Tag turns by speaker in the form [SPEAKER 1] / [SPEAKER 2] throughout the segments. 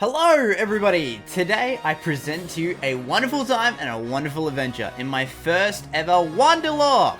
[SPEAKER 1] Hello everybody! Today I present to you a wonderful time and a wonderful adventure in my first ever Wonderlock!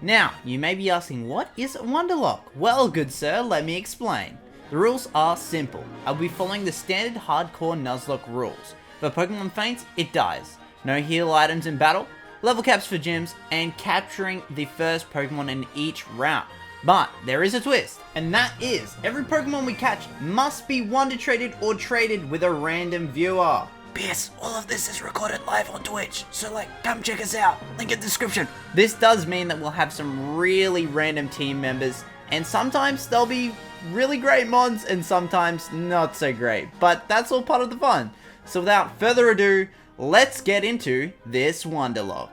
[SPEAKER 1] Now, you may be asking, what is a Wonderlock? Well, good sir, let me explain. The rules are simple. I'll be following the standard hardcore Nuzlocke rules. If a Pokemon faints, it dies. No heal items in battle, level caps for gyms, and capturing the first Pokemon in each round. But there is a twist, and that is every Pokemon we catch must be Wonder Traded or traded with a random viewer.
[SPEAKER 2] PS, all of this is recorded live on Twitch, so come check us out, link in description.
[SPEAKER 1] This does mean that we'll have some really random team members, and sometimes they'll be really great mons and sometimes not so great, but that's all part of the fun. So without further ado, let's get into this Wonderlock.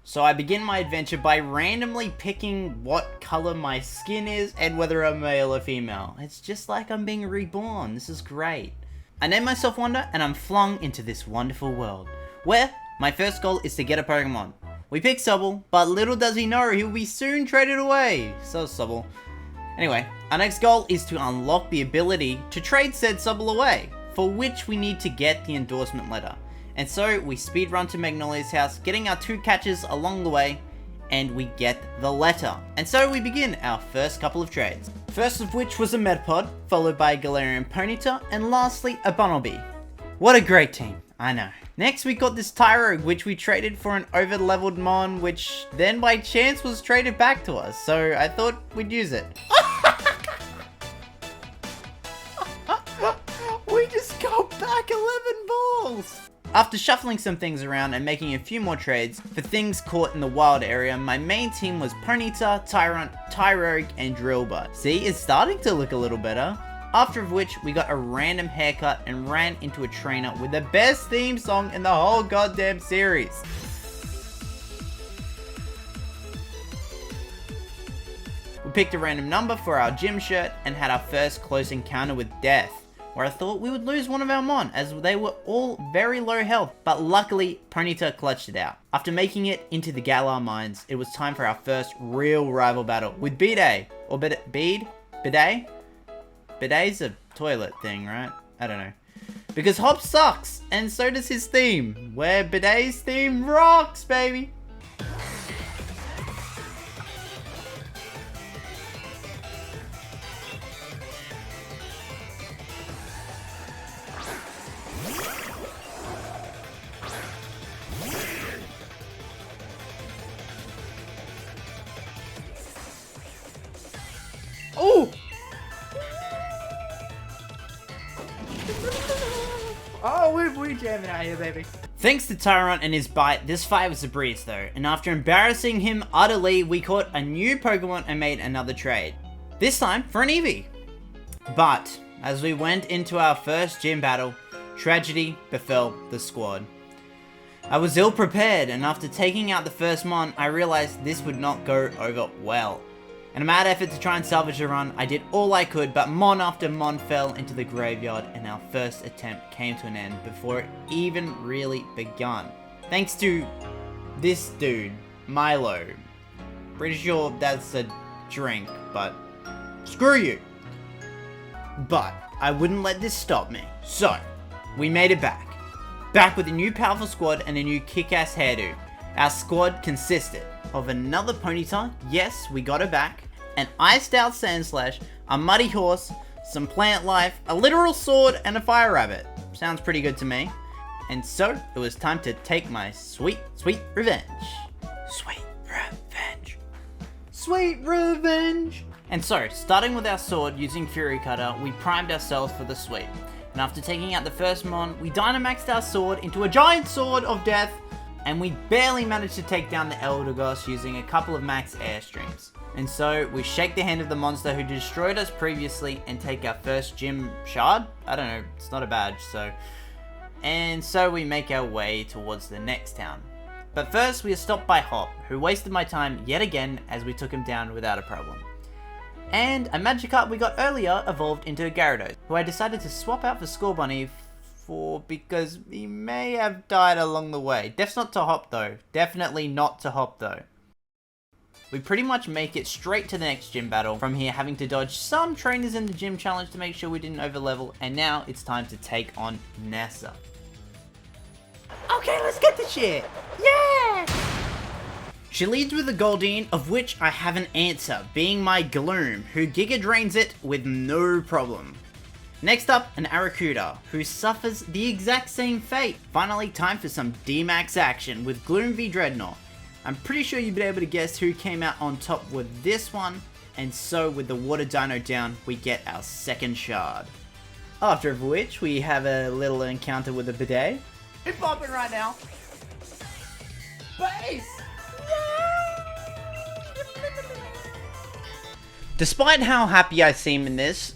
[SPEAKER 1] So I begin my adventure by randomly picking what color my skin is and whether I'm male or female. It's just like I'm being reborn. This is great. I name myself Wonder and I'm flung into this wonderful world, where my first goal is to get a Pokemon. We pick Sobble, but little does he know he will be soon traded away. So Sobble. Anyway, our next goal is to unlock the ability to trade said Sobble away, for which we need to get the endorsement letter. And so we speedrun to Magnolia's house, getting our 2 catches along the way, and we get the letter. And so we begin our first couple of trades. First of which was a Metapod, followed by a Galarian Ponyta, and lastly a Bunnelby. What a great team, I know. Next we got this Tyrogue, which we traded for an over-leveled Mon, which then by chance was traded back to us, so I thought we'd use it. We just got back 11 balls! After shuffling some things around and making a few more trades for things caught in the wild area, my main team was Ponyta, Tyrant, Tyrogue, and Drillbur. See, it's starting to look a little better. After of which, we got a random haircut and ran into a trainer with the best theme song in the whole goddamn series. We picked a random number for our gym shirt and had our first close encounter with death, where I thought we would lose one of our Mon, as they were all very low health, but luckily Ponyta clutched it out. After making it into the Galar Mines, it was time for our first real rival battle with Bidet, or Bidet? Bidet's a toilet thing, right? I don't know. Because Hop sucks, and so does his theme, where Bidet's theme rocks, baby! Oh! Oh, we're jamming out here, baby. Thanks to Tyrant and his bite, this fight was a breeze though, and after embarrassing him utterly, we caught a new Pokemon and made another trade. This time for an Eevee. But, as we went into our first gym battle, tragedy befell the squad. I was ill prepared, and after taking out the first Mon, I realized this would not go over well. In a mad effort to try and salvage the run, I did all I could, but Mon after Mon fell into the graveyard and our first attempt came to an end before it even really begun. Thanks to this dude, Milo. Pretty sure that's a drink, but screw you. But I wouldn't let this stop me. So, we made it back. Back with a new powerful squad and a new kick-ass hairdo. Our squad consisted of another Ponyta, yes, we got her back, an iced out Sandslash, a muddy horse, some plant life, a literal sword, and a fire rabbit. Sounds pretty good to me. And so, it was time to take my sweet, sweet revenge. Sweet revenge. Sweet revenge! And so, starting with our sword using Fury Cutter, we primed ourselves for the sweep. And after taking out the first Mon, we Dynamaxed our sword into a giant sword of death, and we barely managed to take down the Eldegoss using a couple of max airstreams. And so, we shake the hand of the monster who destroyed us previously and take our first gym shard? I don't know, it's not a badge, so... And so we make our way towards the next town. But first, we are stopped by Hop, who wasted my time yet again as we took him down without a problem. And a Magikarp we got earlier evolved into a Gyarados, who I decided to swap out for Scorbunny because he may have died along the way. Definitely not to Hop though. We pretty much make it straight to the next gym battle. From here, having to dodge some trainers in the gym challenge to make sure we didn't overlevel. And now it's time to take on Nessa. Okay, let's get the shit. Yeah! She leads with a Goldeen, of which I have an answer, being my Gloom, who Giga drains it with no problem. Next up, an Arrokuda, who suffers the exact same fate. Finally, time for some D-Max action with Gloom v Dreadnought. I'm pretty sure you'll be able to guess who came out on top with this one, and so with the Water Dino down, we get our second shard. After which, we have a little encounter with a bidet. It's popping right now. Base! Despite how happy I seem in this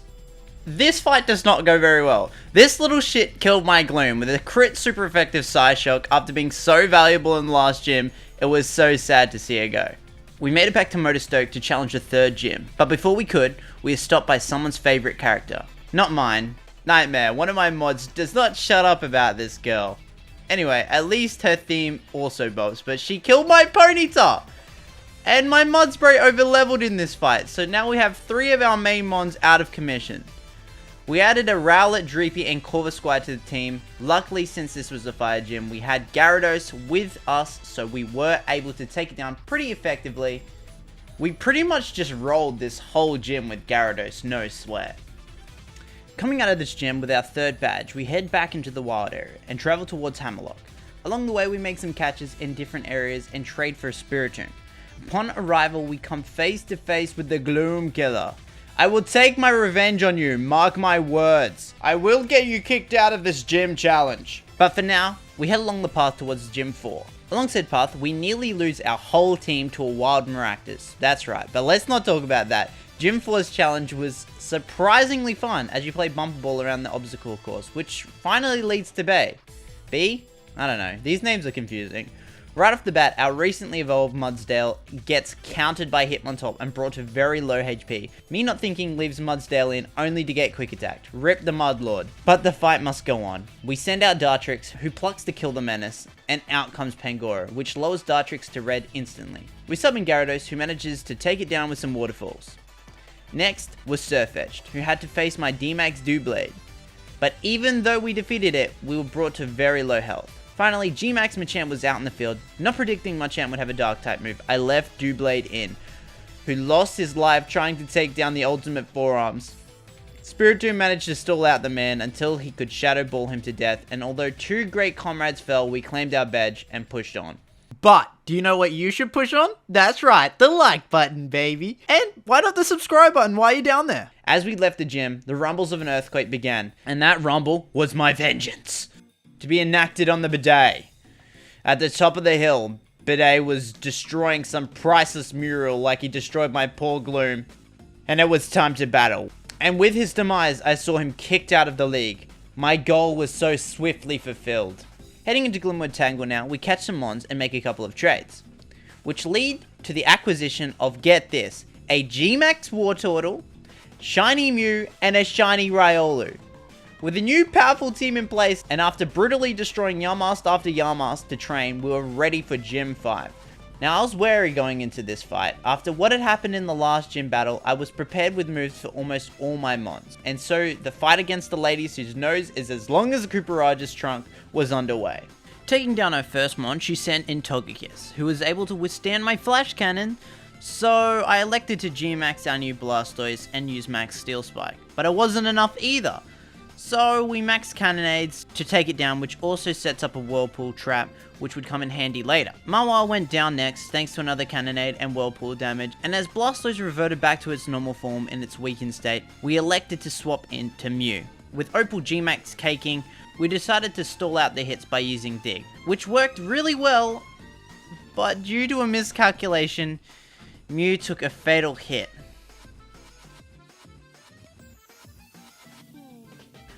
[SPEAKER 1] fight does not go very well. This little shit killed my Gloom with a crit super effective Psyshock after being so valuable in the last gym. It was so sad to see her go. We made it back to Motorstoke to challenge the third gym, but before we could, we were stopped by someone's favourite character. Not mine. Nightmare, one of my mods, does not shut up about this girl. Anyway, at least her theme also bobs, but she killed my Ponyta! And my mod spray overleveled in this fight, so now we have 3 of our main mons out of commission. We added a Rowlet, Dreepy, and Corvisquire to the team. Luckily, since this was a fire gym, we had Gyarados with us, so we were able to take it down pretty effectively. We pretty much just rolled this whole gym with Gyarados, no sweat. Coming out of this gym with our third badge, we head back into the wild area and travel towards Hammerlock. Along the way, we make some catches in different areas and trade for a Spiritomb. Upon arrival, we come face to face with the Gloom Killer. I will take my revenge on you, mark my words. I will get you kicked out of this gym challenge. But for now, we head along the path towards Gym 4. Along said path, we nearly lose our whole team to a wild Maractus. That's right, but let's not talk about that. Gym 4's challenge was surprisingly fun as you play bumper ball around the obstacle course, which finally leads to Bay. B? I don't know, these names are confusing. Right off the bat, our recently evolved Mudsdale gets countered by Hitmontop and brought to very low HP. Me not thinking leaves Mudsdale in only to get quick attacked. Rip the Mudlord. But the fight must go on. We send out Dartrix, who plucks to kill the menace, and out comes Pangoro, which lowers Dartrix to red instantly. We summon Gyarados, who manages to take it down with some waterfalls. Next was Surfetched, who had to face my D-Max Doublade. But even though we defeated it, we were brought to very low health. Finally, G-Max Machamp was out in the field. Not predicting Machamp would have a dark type move, I left Doublade in, who lost his life trying to take down the ultimate forearms. Spiritomb managed to stall out the man until he could Shadow Ball him to death, and although 2 great comrades fell, we claimed our badge and pushed on. But, do you know what you should push on? That's right, the like button, baby. And why not the subscribe button while you're down there? As we left the gym, the rumbles of an earthquake began, and that rumble was my vengeance. To be enacted on the bidet. At the top of the hill, Bidet was destroying some priceless mural like he destroyed my poor Gloom. And it was time to battle. And with his demise, I saw him kicked out of the league. My goal was so swiftly fulfilled. Heading into Glimwood Tangle now, we catch some mons and make a couple of trades. Which lead to the acquisition of, get this, a G-Max Wartortle, Shiny Mew, and a Shiny Riolu. With a new powerful team in place, and after brutally destroying Yamask after Yamask to train, we were ready for Gym 5. Now I was wary going into this fight. After what had happened in the last gym battle, I was prepared with moves for almost all my mons. And so, the fight against the ladies whose nose is as long as Cooperage's trunk was underway. Taking down our first mon, she sent in Togekiss, who was able to withstand my Flash Cannon, so I elected to G-Max our new Blastoise and use Max Steel Spike. But it wasn't enough either. So we maxed Cannonades to take it down, which also sets up a Whirlpool trap, which would come in handy later. Mawile went down next thanks to another Cannonade and Whirlpool damage, and as Blastoise reverted back to its normal form in its weakened state, we elected to swap into Mew. With Opal G-Max caking, we decided to stall out the hits by using Dig, which worked really well, but due to a miscalculation, Mew took a fatal hit.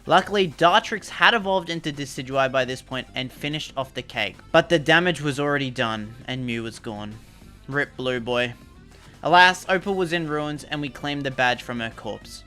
[SPEAKER 1] Luckily, Dartrix had evolved into Decidueye by this point and finished off the cake. But the damage was already done, and Mew was gone. Rip Blue Boy. Alas, Opal was in ruins, and we claimed the badge from her corpse.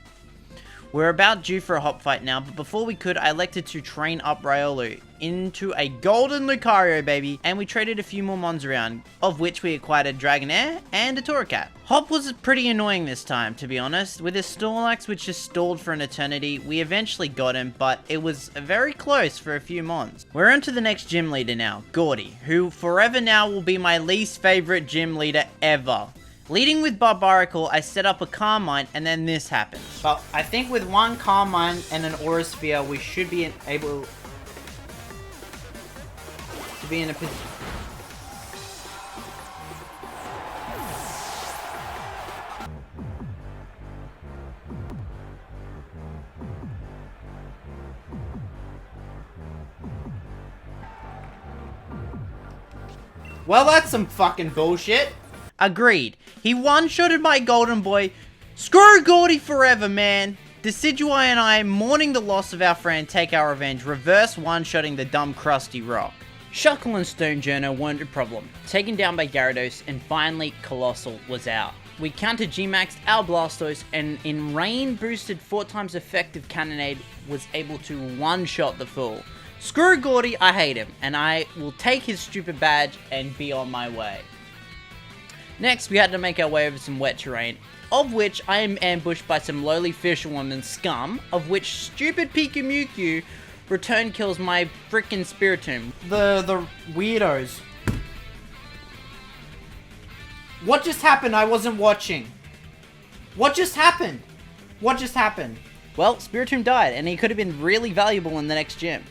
[SPEAKER 1] We're about due for a hop fight now, but before we could, I elected to train up Riolu into a golden Lucario, baby, and we traded a few more mons around, of which we acquired a Dragonair and a Torracat. Hop was pretty annoying this time, to be honest. With his Snorlax, which just stalled for an eternity, we eventually got him, but it was very close for a few mons. We're on to the next gym leader now, Gordy, who forever now will be my least favorite gym leader ever. Leading with Barbarical, I set up a Carmine, and then this happens. Well, I think with one Carmine and an Aura Sphere, we should be able to be in a position. Well, that's some fucking bullshit. Agreed. He one-shotted my golden boy. Screw Gordy forever, man. Decidueye and I, mourning the loss of our friend, take our revenge, reverse one-shotting the dumb crusty rock. Shuckle and Stonejourner weren't a problem. Taken down by Gyarados, and finally Colossal was out. We counter G-Maxed our Blastoise, and in rain-boosted 4 times effective Cannonade, was able to one-shot the fool. Screw Gordy, I hate him, and I will take his stupid badge and be on my way. Next, we had to make our way over some wet terrain, of which I am ambushed by some lowly fisherwoman scum, of which stupid Pikachu return kills my frickin' Spiritomb. The weirdos. What just happened? I wasn't watching. What just happened? What just happened? Well, Spiritomb died, and he could have been really valuable in the next gym.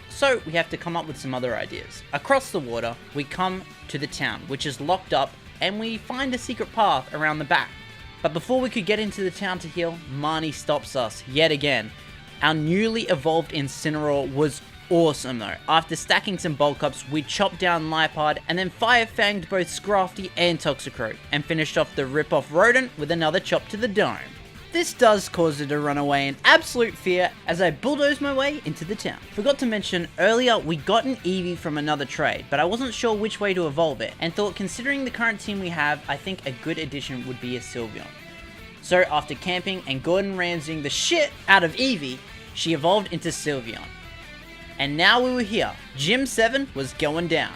[SPEAKER 1] So, we have to come up with some other ideas. Across the water, we come to the town, which is locked up, and we find a secret path around the back. But before we could get into the town to heal, Marnie stops us yet again. Our newly evolved Incineroar was awesome though. After stacking some bulk ups, we chopped down Lipard and then fire fanged both Scrafty and Toxicroak, and finished off the rip-off Rodent with another chop to the dome. This does cause her to run away in absolute fear as I bulldoze my way into the town. Forgot to mention, earlier we got an Eevee from another trade, but I wasn't sure which way to evolve it, and thought considering the current team we have, I think a good addition would be a Sylveon. So after camping and Gordon Ramsaying the shit out of Eevee, she evolved into Sylveon. And now we were here, Gym 7 was going down.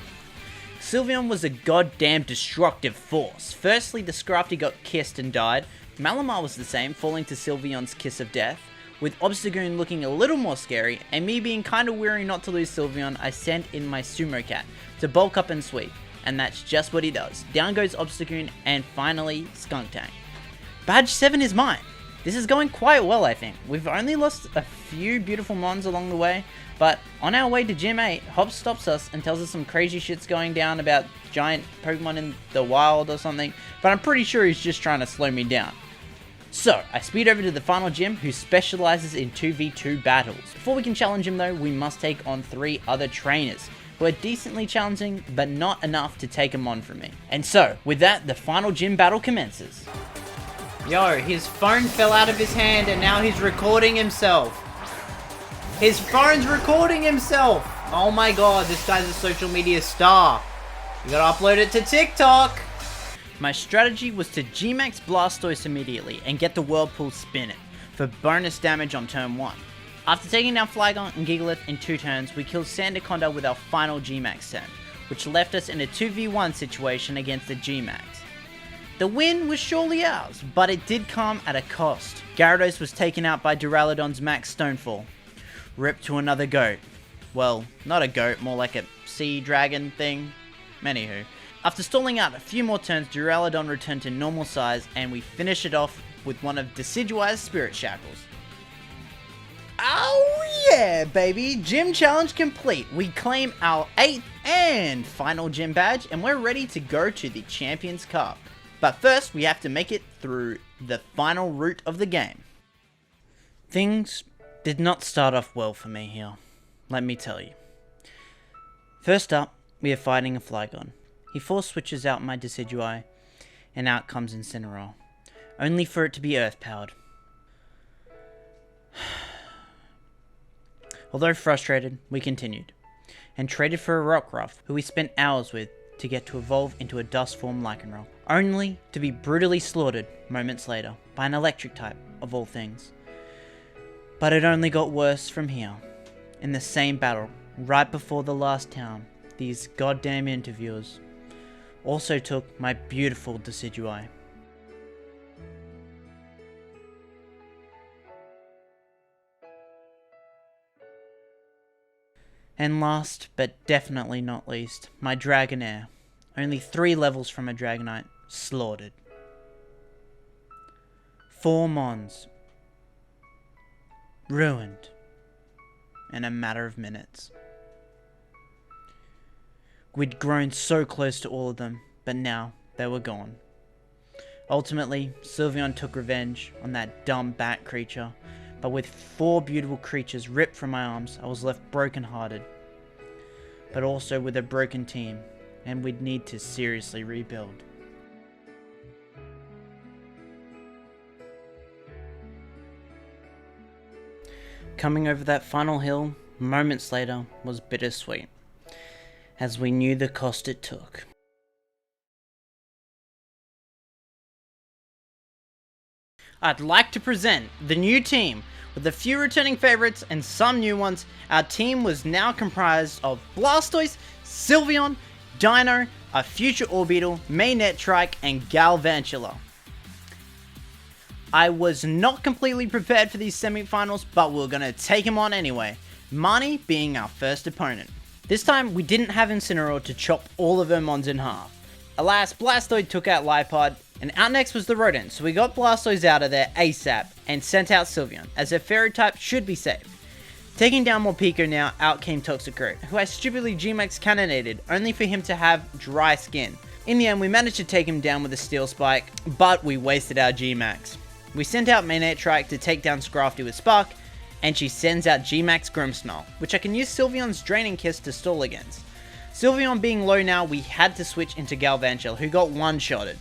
[SPEAKER 1] Sylveon was a goddamn destructive force. Firstly, the Scrafty got kissed and died. Malamar was the same, falling to Sylveon's kiss of death, with Obstagoon looking a little more scary, and me being kinda weary not to lose Sylveon, I sent in my Sumo Cat to bulk up and sweep, and that's just what he does. Down goes Obstagoon, and finally, Skuntank. Badge 7 is mine. This is going quite well, I think. We've only lost a few beautiful mons along the way, but on our way to Gym 8, Hop stops us and tells us some crazy shit's going down about giant Pokemon in the wild or something, but I'm pretty sure he's just trying to slow me down. So, I speed over to the final gym, who specializes in 2v2 battles. Before we can challenge him though, we must take on 3 other trainers, who are decently challenging, but not enough to take him on from me. And so, with that, the final gym battle commences. Yo, his phone fell out of his hand and now he's recording himself. His phone's recording himself! Oh my god, this guy's a social media star. You gotta upload it to TikTok! My strategy was to G-Max Blastoise immediately and get the Whirlpool Spinnet for bonus damage on turn 1. After taking down Flygon and Gigalith in 2 turns, we killed Sandaconda with our final G-Max turn, which left us in a 2v1 situation against the G-Max. The win was surely ours, but it did come at a cost. Gyarados was taken out by Duraludon's Max Stonefall. Rip to another goat. Well, not a goat, more like a sea dragon thing. Anywho. After stalling out a few more turns, Duraludon returned to normal size, and we finish it off with one of Decidueye's Spirit Shackles. Oh yeah, baby! Gym challenge complete. We claim our 8th and final gym badge, and we're ready to go to the Champions Cup. But first, we have to make it through the final route of the game. Things did not start off well for me here, let me tell you. First up, we are fighting a Flygon. He force switches out my Decidueye, and out comes Incineroar, only for it to be earth-powered. Although frustrated, we continued, and traded for a Rockruff, who we spent hours with to get to evolve into a dust form Lycanroc, only to be brutally slaughtered moments later by an electric type, of all things. But it only got worse from here. In the same battle, right before the last town, these goddamn interviewers also took my beautiful Decidueye. And last, but definitely not least, my Dragonair. Only 3 levels from a Dragonite, slaughtered. 4 Mons. Ruined. In a matter of minutes. We'd grown so close to all of them, but now they were gone. Ultimately, Sylveon took revenge on that dumb bat creature, but with 4 beautiful creatures ripped from my arms, I was left broken-hearted. But also with a broken team, and we'd need to seriously rebuild. Coming over that final hill, moments later, was bittersweet, as we knew the cost it took. I'd like to present the new team. With a few returning favorites and some new ones, our team was now comprised of Blastoise, Sylveon, Dino, a future Orbeetle, Manectric, and Galvantula. I was not completely prepared for these semi-finals, but we were going to take him on anyway, Mani being our first opponent. This time, we didn't have Incineroar to chop all of her mons in half. Alas, Blastoise took out Lipod, and out next was the Rodent, so we got Blastoise out of there ASAP, and sent out Sylveon, as her Fairy type should be safe. Taking down Morpeko now, out came Toxicroak, who I stupidly G-Max cannonaded, only for him to have dry skin. In the end, we managed to take him down with a Steel Spike, but we wasted our G-Max. We sent out Manectric to take down Scrafty with Spark, and she sends out G-Max Grimmsnarl, which I can use Sylveon's Draining Kiss to stall against. Sylveon being low now, we had to switch into Galvantula, who got one-shotted.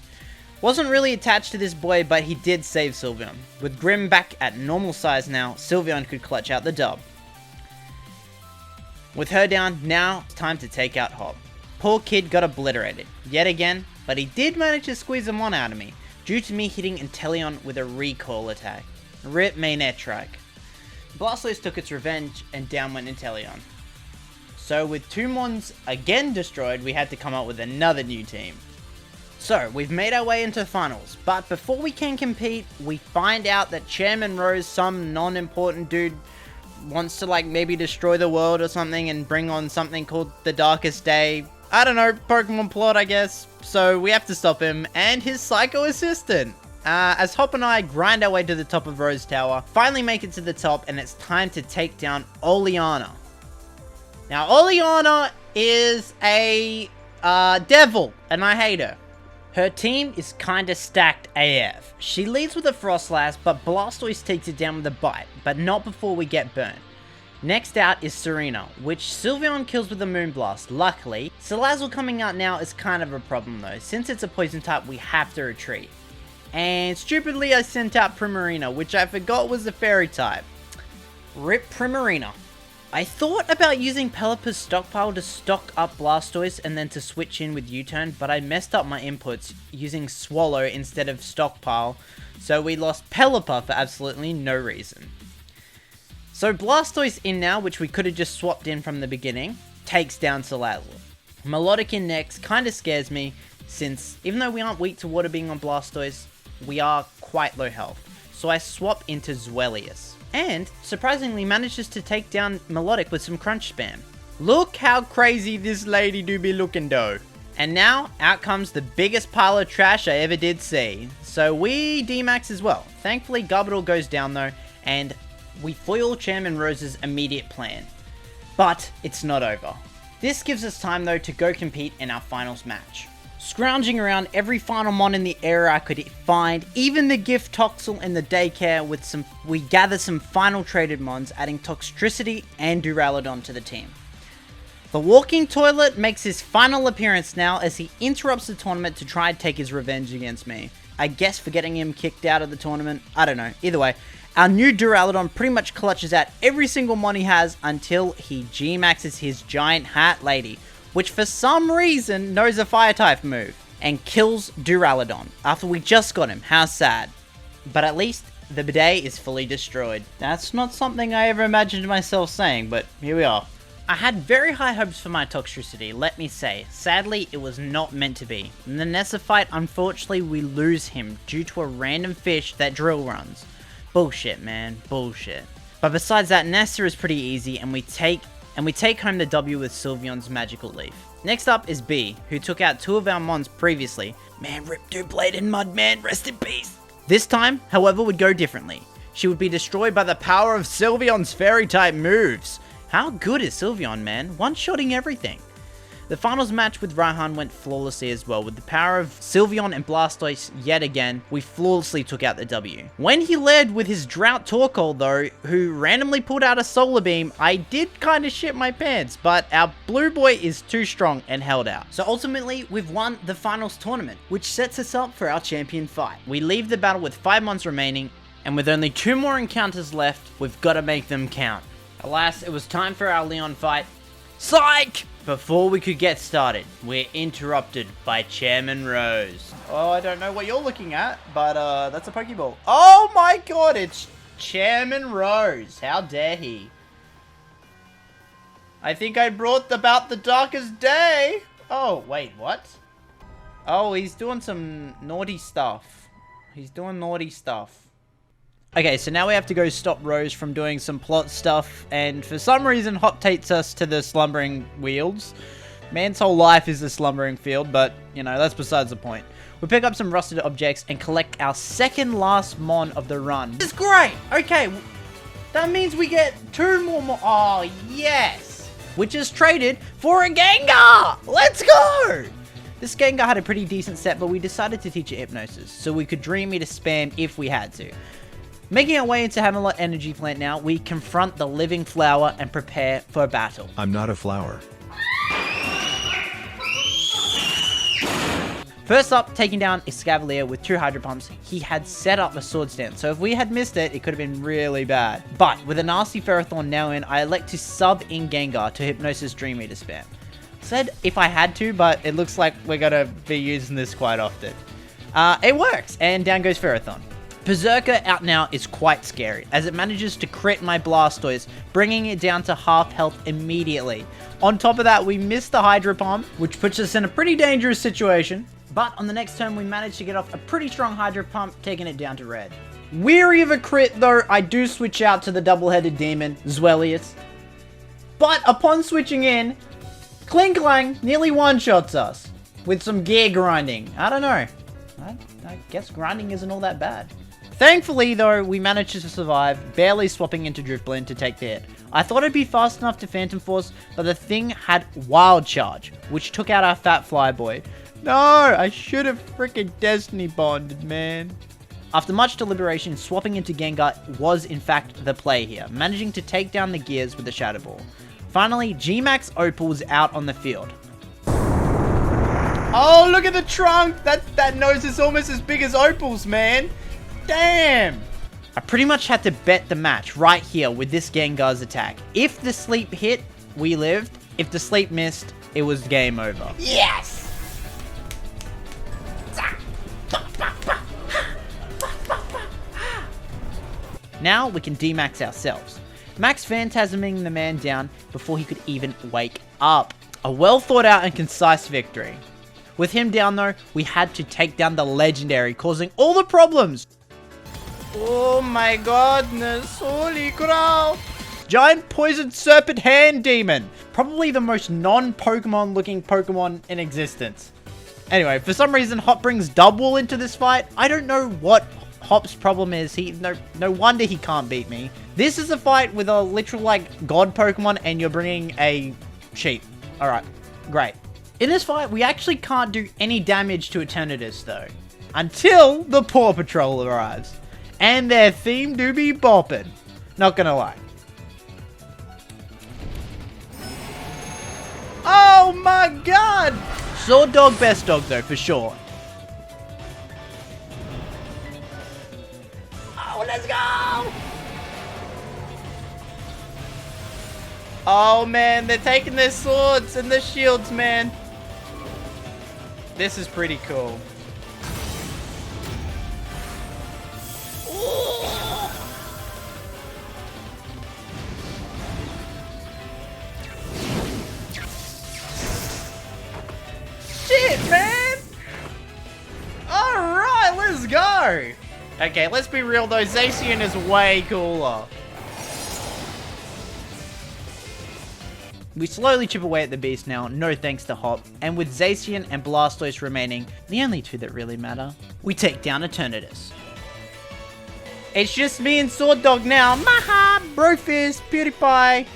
[SPEAKER 1] Wasn't really attached to this boy, but he did save Sylveon. With Grim back at normal size now, Sylveon could clutch out the dub. With her down, now it's time to take out Hop. Poor kid got obliterated, yet again, but he did manage to squeeze a mon out of me, due to me hitting Inteleon with a recoil attack. Rip Manectric. Blastoise took its revenge, and down went Inteleon. So with 2 mons again destroyed, we had to come up with another new team. So, we've made our way into finals, but before we can compete, we find out that Chairman Rose, some non-important dude, wants to maybe destroy the world or something and bring on something called the Darkest Day. I don't know, Pokemon plot I guess. So we have to stop him and his Psycho Assistant. As Hop and I grind our way to the top of Rose Tower, finally make it to the top, and it's time to take down Oleana. Now Oleana is a devil, and I hate her. Her team is kinda stacked AF. She leads with a Frostlass, but Blastoise takes it down with a Bite, but not before we get burnt. Next out is Serena, which Sylveon kills with a Moonblast. Luckily, Salazzle coming out now is kind of a problem though. Since it's a poison type, we have to retreat. And stupidly I sent out Primarina, which I forgot was a fairy type. Rip Primarina. I thought about using Pelipper's stockpile to stock up Blastoise and then to switch in with U-turn, but I messed up my inputs using Swallow instead of stockpile, so we lost Pelipper for absolutely no reason. So Blastoise in now, which we could have just swapped in from the beginning, takes down Salazzle. Melodic in next kinda scares me, since even though we aren't weak to water being on Blastoise, we are quite low health. So I swap into Zweilous. And, surprisingly, manages to take down Melodic with some crunch spam. Look how crazy this lady do be looking though. And now, out comes the biggest pile of trash I ever did see. So we D-max as well. Thankfully, Garbodor goes down though, and we foil Chairman Rose's immediate plan. But, it's not over. This gives us time though to go compete in our finals match. Scrounging around every final mon in the area I could find, even the gift Toxel and the daycare we gather some final traded mons, adding Toxtricity and Duraludon to the team. The walking toilet makes his final appearance now as he interrupts the tournament to try and take his revenge against me. I guess for getting him kicked out of the tournament, I don't know. Either way, our new Duraludon pretty much clutches out every single mon he has until he G-maxes his giant hat lady, which for some reason knows a fire type move, and kills Duraludon after we just got him. How sad. But at least the bidet is fully destroyed. That's not something I ever imagined myself saying, but here we are. I had very high hopes for my Toxtricity, let me say. Sadly, it was not meant to be. In the Nessa fight, unfortunately, we lose him due to a random fish that drill runs. Bullshit, man. Bullshit. But besides that, Nessa is pretty easy, and we take home the W with Sylveon's Magical Leaf. Next up is B, who took out 2 of our mons previously. Man, rip dude blade and mud, man, rest in peace. This time, however, would go differently. She would be destroyed by the power of Sylveon's fairy-type moves. How good is Sylveon, man? One-shotting everything. The finals match with Raihan went flawlessly as well. With the power of Sylveon and Blastoise yet again, we flawlessly took out the W. When he led with his Drought Torkoal though, who randomly pulled out a Solar Beam, I did kind of shit my pants, but our blue boy is too strong and held out. So ultimately, we've won the finals tournament, which sets us up for our champion fight. We leave the battle with 5 months remaining, and with only 2 more encounters left, we've got to make them count. Alas, it was time for our Leon fight. Psych! Before we could get started, we're interrupted by Chairman Rose. Oh, I don't know what you're looking at, but that's a Pokeball. Oh my god, it's Chairman Rose. How dare he? I think I brought about the darkest day. Oh, wait, what? Oh, he's doing some naughty stuff. He's doing naughty stuff. Okay, so now we have to go stop Rose from doing some plot stuff, and for some reason Hop takes us to the Slumbering Fields. Man's whole life is the Slumbering Field, but, you know, that's besides the point. We pick up some rusted objects and collect our second last mon of the run. This is great! Okay, that means we get 2 more oh, yes! Which is traded for a Gengar! Let's go! This Gengar had a pretty decent set, but we decided to teach it Hypnosis, so we could Dream Meter spam if we had to. Making our way into Hammerlot Energy Plant now, we confront the living flower and prepare for battle.
[SPEAKER 3] I'm not a flower.
[SPEAKER 1] First up, taking down Escavalier with 2 Hydro Pumps. He had set up a Sword Stance, so if we had missed it, it could have been really bad. But with a nasty Ferrothorn now in, I elect to sub in Gengar to Hypnosis Dream Meter spam. Said if I had to, but it looks like we're gonna be using this quite often. It works, and down goes Ferrothorn. Berserker out now is quite scary, as it manages to crit my Blastoise, bringing it down to half health immediately. On top of that, we missed the Hydro Pump, which puts us in a pretty dangerous situation. But on the next turn, we managed to get off a pretty strong Hydro Pump, taking it down to red. Weary of a crit though, I do switch out to the double-headed demon, Zwellius. But upon switching in, Klinklang nearly one-shots us with some gear grinding. I don't know. I guess grinding isn't all that bad. Thankfully, though, we managed to survive, barely swapping into Driftbloom to take the hit. I thought I'd be fast enough to Phantom Force, but the thing had Wild Charge, which took out our fat Flyboy. No, I should have freaking Destiny Bonded, man. After much deliberation, swapping into Gengar was in fact the play here, managing to take down the gears with the Shadow Ball. Finally, G-Max Opal's out on the field. Oh, look at the trunk! That nose is almost as big as Opal's, man! Damn! I pretty much had to bet the match right here with this Gengar's attack. If the sleep hit, we lived. If the sleep missed, it was game over.
[SPEAKER 2] Yes!
[SPEAKER 1] Now we can D-max ourselves. Max Phantasming the man down before he could even wake up. A well thought out and concise victory. With him down though, we had to take down the legendary, causing all the problems. Oh my godness, holy cow! Giant poison serpent hand demon. Probably the most non-Pokemon looking Pokemon in existence. Anyway, for some reason Hop brings Double into this fight. I don't know what Hop's problem is. No wonder he can't beat me. This is a fight with a literal like god Pokemon and you're bringing a sheep. Alright, great. In this fight, we actually can't do any damage to Eternatus though. Until the Paw Patrol arrives. And their theme do be bopping. Not gonna lie. Oh my god! Sword dog, best dog though, for sure.
[SPEAKER 2] Oh, let's go!
[SPEAKER 1] Oh man, they're taking their swords and their shields, man. This is pretty cool.
[SPEAKER 2] Ooh.
[SPEAKER 1] no! Okay, let's be real though, Zacian is way cooler. We slowly chip away at the beast now, no thanks to Hop, and with Zacian and Blastoise remaining, the only two that really matter, we take down Eternatus. It's just me and Sword Dog now, maha, Brofist, PewDiePie.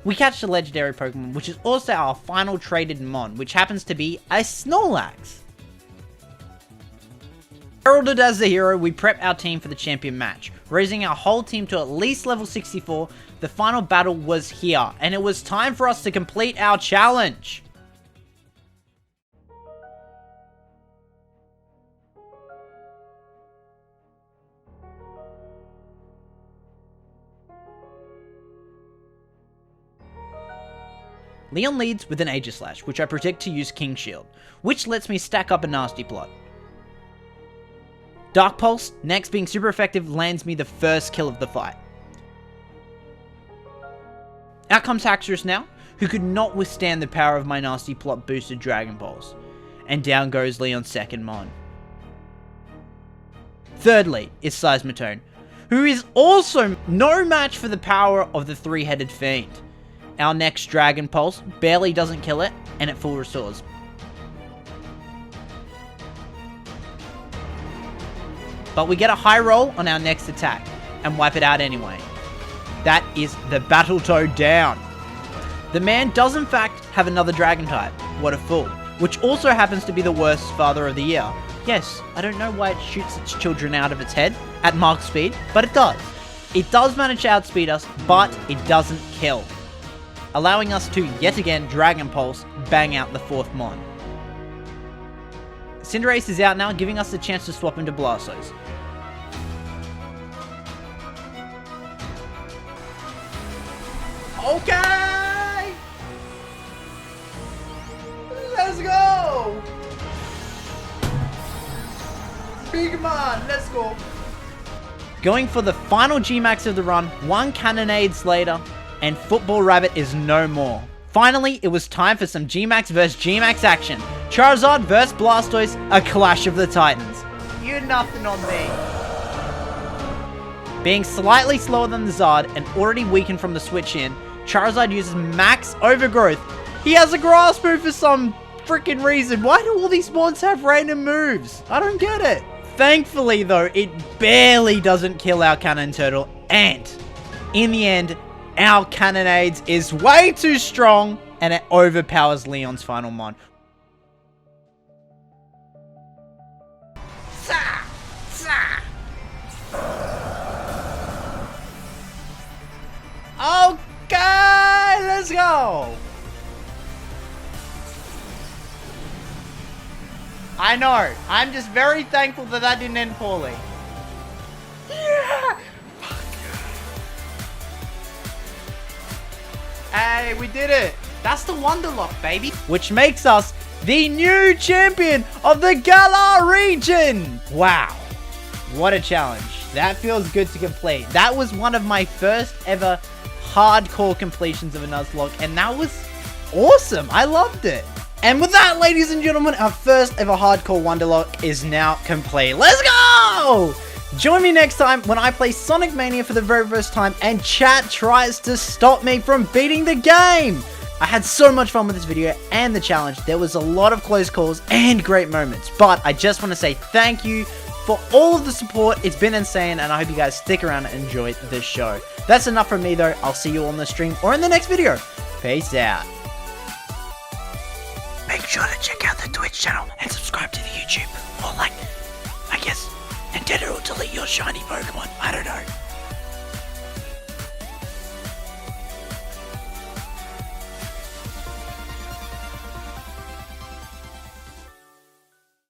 [SPEAKER 1] We catch the legendary Pokemon, which is also our final traded mon, which happens to be a Snorlax. Heralded as the hero, we prep our team for the champion match, raising our whole team to at least level 64. The final battle was here, and it was time for us to complete our challenge. Leon leads with an Aegislash, which I predict to use King Shield, which lets me stack up a nasty plot. Dark Pulse, next being super effective, lands me the first kill of the fight. Out comes Haxorus now, who could not withstand the power of my nasty plot boosted Dragon Balls. And down goes Leon's second mon. Thirdly is Seismitoad, who is also no match for the power of the three-headed fiend. Our next Dragon Pulse barely doesn't kill it, and it full restores. But we get a high roll on our next attack, and wipe it out anyway. That is the Battletoad down. The man does in fact have another Dragon type, what a fool, which also happens to be the worst father of the year. Yes, I don't know why it shoots its children out of its head at Mach speed, but it does. It does manage to outspeed us, but it doesn't kill, allowing us to yet again Dragon Pulse, bang out the fourth mon. Cinderace is out now, giving us the chance to swap into Blastoise. Okay! Let's go! Big man, let's go! Going for the final G-Max of the run, one Cannonades later, and Football Rabbit is no more. Finally, it was time for some G-Max vs G-Max action. Charizard vs Blastoise, a clash of the titans. You're nothing on me. Being slightly slower than the Zard and already weakened from the switch in, Charizard uses max overgrowth. He has a grass move for some freaking reason. Why do all these spawns have random moves? I don't get it. Thankfully though, it barely doesn't kill our Cannon Turtle, and in the end, our Cannonades is way too strong and it overpowers Leon's final mon. Okay, let's go. I know. I'm just very thankful that that didn't end poorly. Yeah. Hey, we did it. That's the Wonderlock, baby. Which makes us the new champion of the Galar region. Wow. What a challenge. That feels good to complete. That was one of my first ever hardcore completions of a Nuzlocke, and that was awesome. I loved it. And with that, ladies and gentlemen, our first ever hardcore Wonderlock is now complete. Let's go! Join me next time when I play Sonic Mania for the very first time and chat tries to stop me from beating the game. I had so much fun with this video and the challenge. There was a lot of close calls and great moments, but I just want to say thank you for all of the support. It's been insane, and I hope you guys stick around and enjoy this show. That's enough from me though. I'll see you on the stream or in the next video. Peace out.
[SPEAKER 2] Make sure to check out the Twitch channel and subscribe to the YouTube. Or like, I guess, Nintendo will delete your shiny Pokemon. I don't know.